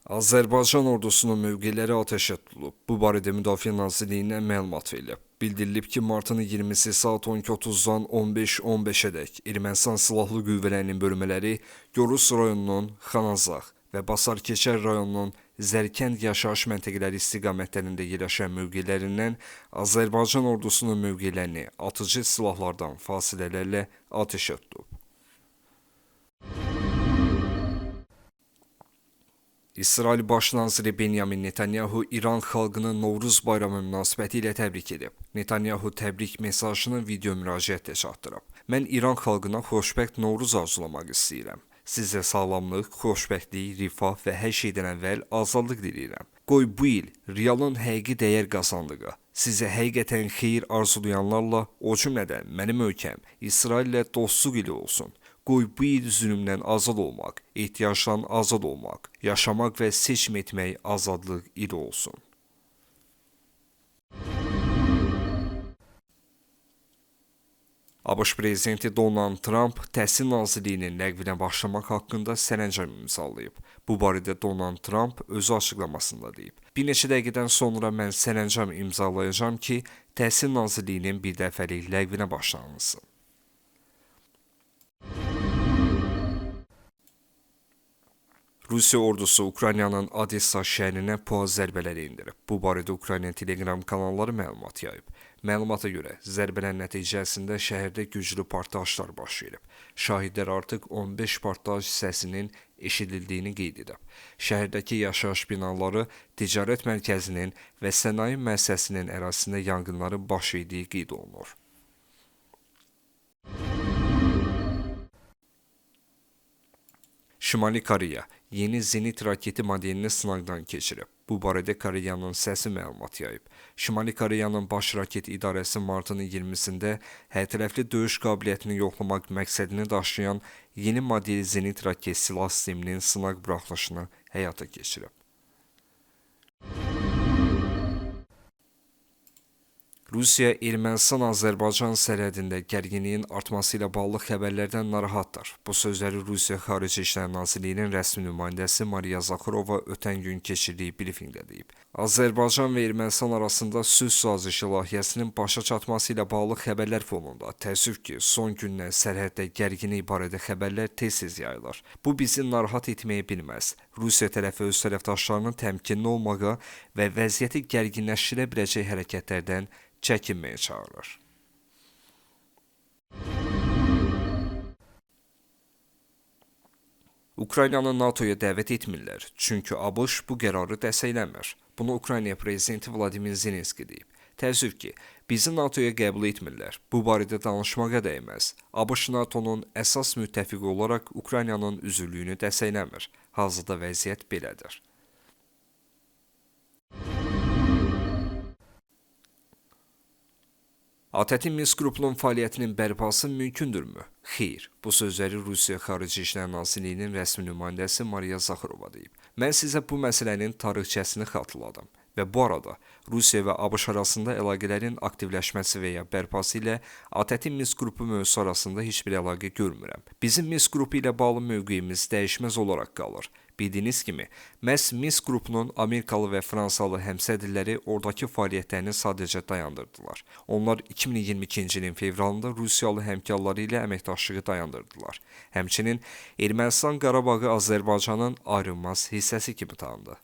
Azərbaycan ordusunun mövqeləri atəşə tutulub. Bu barədə Müdafiə Nazirliyindən məlumat verilib. Bildirilib ki, martın 20-si saat 12:30-dan 15:15-ədək Ermənistan Silahlı Qüvvələrinin bölmələri Gorus rayonunun Xanazaq və Basarkeçər rayonunun Zərkənd yaşayış məntəqələri istiqamətlərində yerləşən mövqelərindən Azərbaycan ordusunun mövqelərini atıcı silahlardan fasilələrlə atəşə tutub. İsrail Baş naziri Benyamin Netanyahu İran xalqını Novruz bayramı münasibəti ilə təbrik edib. Netanyahu təbrik mesajını video müraciətlə çatdırıb. Mən İran xalqına xoşbəxt Novruz arzulamaq istəyirəm. Sizə sağlamlıq, xoşbəxtlik, rifah və hər şeydən əvvəl azadlıq diləyirəm. Qoy bu il realın həqiqi dəyər qazandığı, sizə həqiqətən xeyir arzulayanlarla, o cümlədən mənim ölkəm İsraillə dostluq ili olsun. Qoy bu il zülmdən azad olmaq, ehtiyacdan azad olmaq, yaşamaq və seçim etmək azadlıq ili olsun. ABŞ prezidenti Donald Trump Təhsil Nazirliyinin ləğvinə başlamaq haqqında sərəncam imzalayıb. Bu barədə Donald Trump özü açıqlamasında deyib. Bir neçə dəqiqədən sonra mən sərəncam imzalayacağam ki, Təhsil Nazirliyinin bir dəfəlik ləğvinə başlanılsın. Rusiya ordusu Ukraynanın Odessa şəhərinə PUA zərbələri endirib. Bu barədə Ukrayna Telegram kanalları məlumat yayıb. Məlumata görə, zərbələrin nəticəsində şəhərdə güclü partlayışlar baş verib. Şahidlər artıq 15 partlayış səsinin eşidildiyini qeyd edib. Şəhərdəki yaşayış binaları, ticarət mərkəzinin və sənaye müəssisəsinin ərazisində yanğınların baş verdiyi qeyd olunur. Şimali Koreya yeni zenit raketi modelini sınaqdan keçirib. Bu barədə Koreyanın səsi məlumat yayıb. Şimali Koreyanın baş raket idarəsi martın 20-sində hərtərəfli döyüş qabiliyyətini yoxlamaq məqsədini daşıyan yeni model zenit raket silah sisteminin sınaq buraxılışını həyata keçirib. Rusiya Ermənistan-Azərbaycan sərhədində gərginliyin artması ilə bağlı xəbərlərdən narahatdır. Bu sözləri Rusiya Xarici İşlər Nazirliyinin rəsmi nümayəndəsi Mariya Zakharova ötən gün keçirdiyi brifinqdə deyib. Azərbaycan və Ermənistan arasında sülh sazişi layihəsinin başa çatması ilə bağlı xəbərlər fonunda təəssüf ki, son günlər sərhəddə gərginlik barədə xəbərlər tez-tez yayılır. Bu bizi narahat etməyə bilməz. Rusiya tərəfi öz tərəfdaşlarının təmkinli olmağa və vəziyyəti gərginləşdirə biləcək hərəkətlərdən çəkinməyə çağırır. Ukraynanı NATO-ya dəvət etmirlər, çünki ABŞ bu qərarı dəstəkləmir. Bunu Ukrayna prezidenti Vladimir Zelenski deyib. Təəssüf ki, bizi NATO-ya qəbul etmirlər. Bu barədə danışmağa dəyməz. ABŞ NATO-nun əsas müttəfiqi olaraq Ukraynanın üzvlüyünü dəstəkləmir. Hazırda vəziyyət belədir. ATƏT-in Minsk qrupunun fəaliyyətinin bərpası mümkündürmü? Xeyr, bu sözləri Rusiya Xarici İşlər Nazirliyinin rəsmi nümayəndəsi Mariya Zakharova deyib. Mən sizə bu məsələnin tarixçəsini xatırladım və bu arada Rusiya və ABŞ arasında əlaqələrin aktivləşməsi və ya bərpası ilə ATƏT-in Minsk qrupu mövzusu arasında heç bir əlaqə görmürəm. Bizim Minsk qrupu ilə bağlı mövqeyimiz dəyişməz olaraq qalır. Bildiyiniz kimi, məhz Minsk qrupunun Amerikalı və Fransalı həmsədrləri oradakı fəaliyyətlərini sadəcə dayandırdılar. Onlar 2022-ci ilin fevralında Rusiyalı həmkarları ilə əməkdaşlığı dayandırdılar. Həmçinin Ermənistan Qarabağı Azərbaycanın ayrılmaz hissəsi kimi tanındı.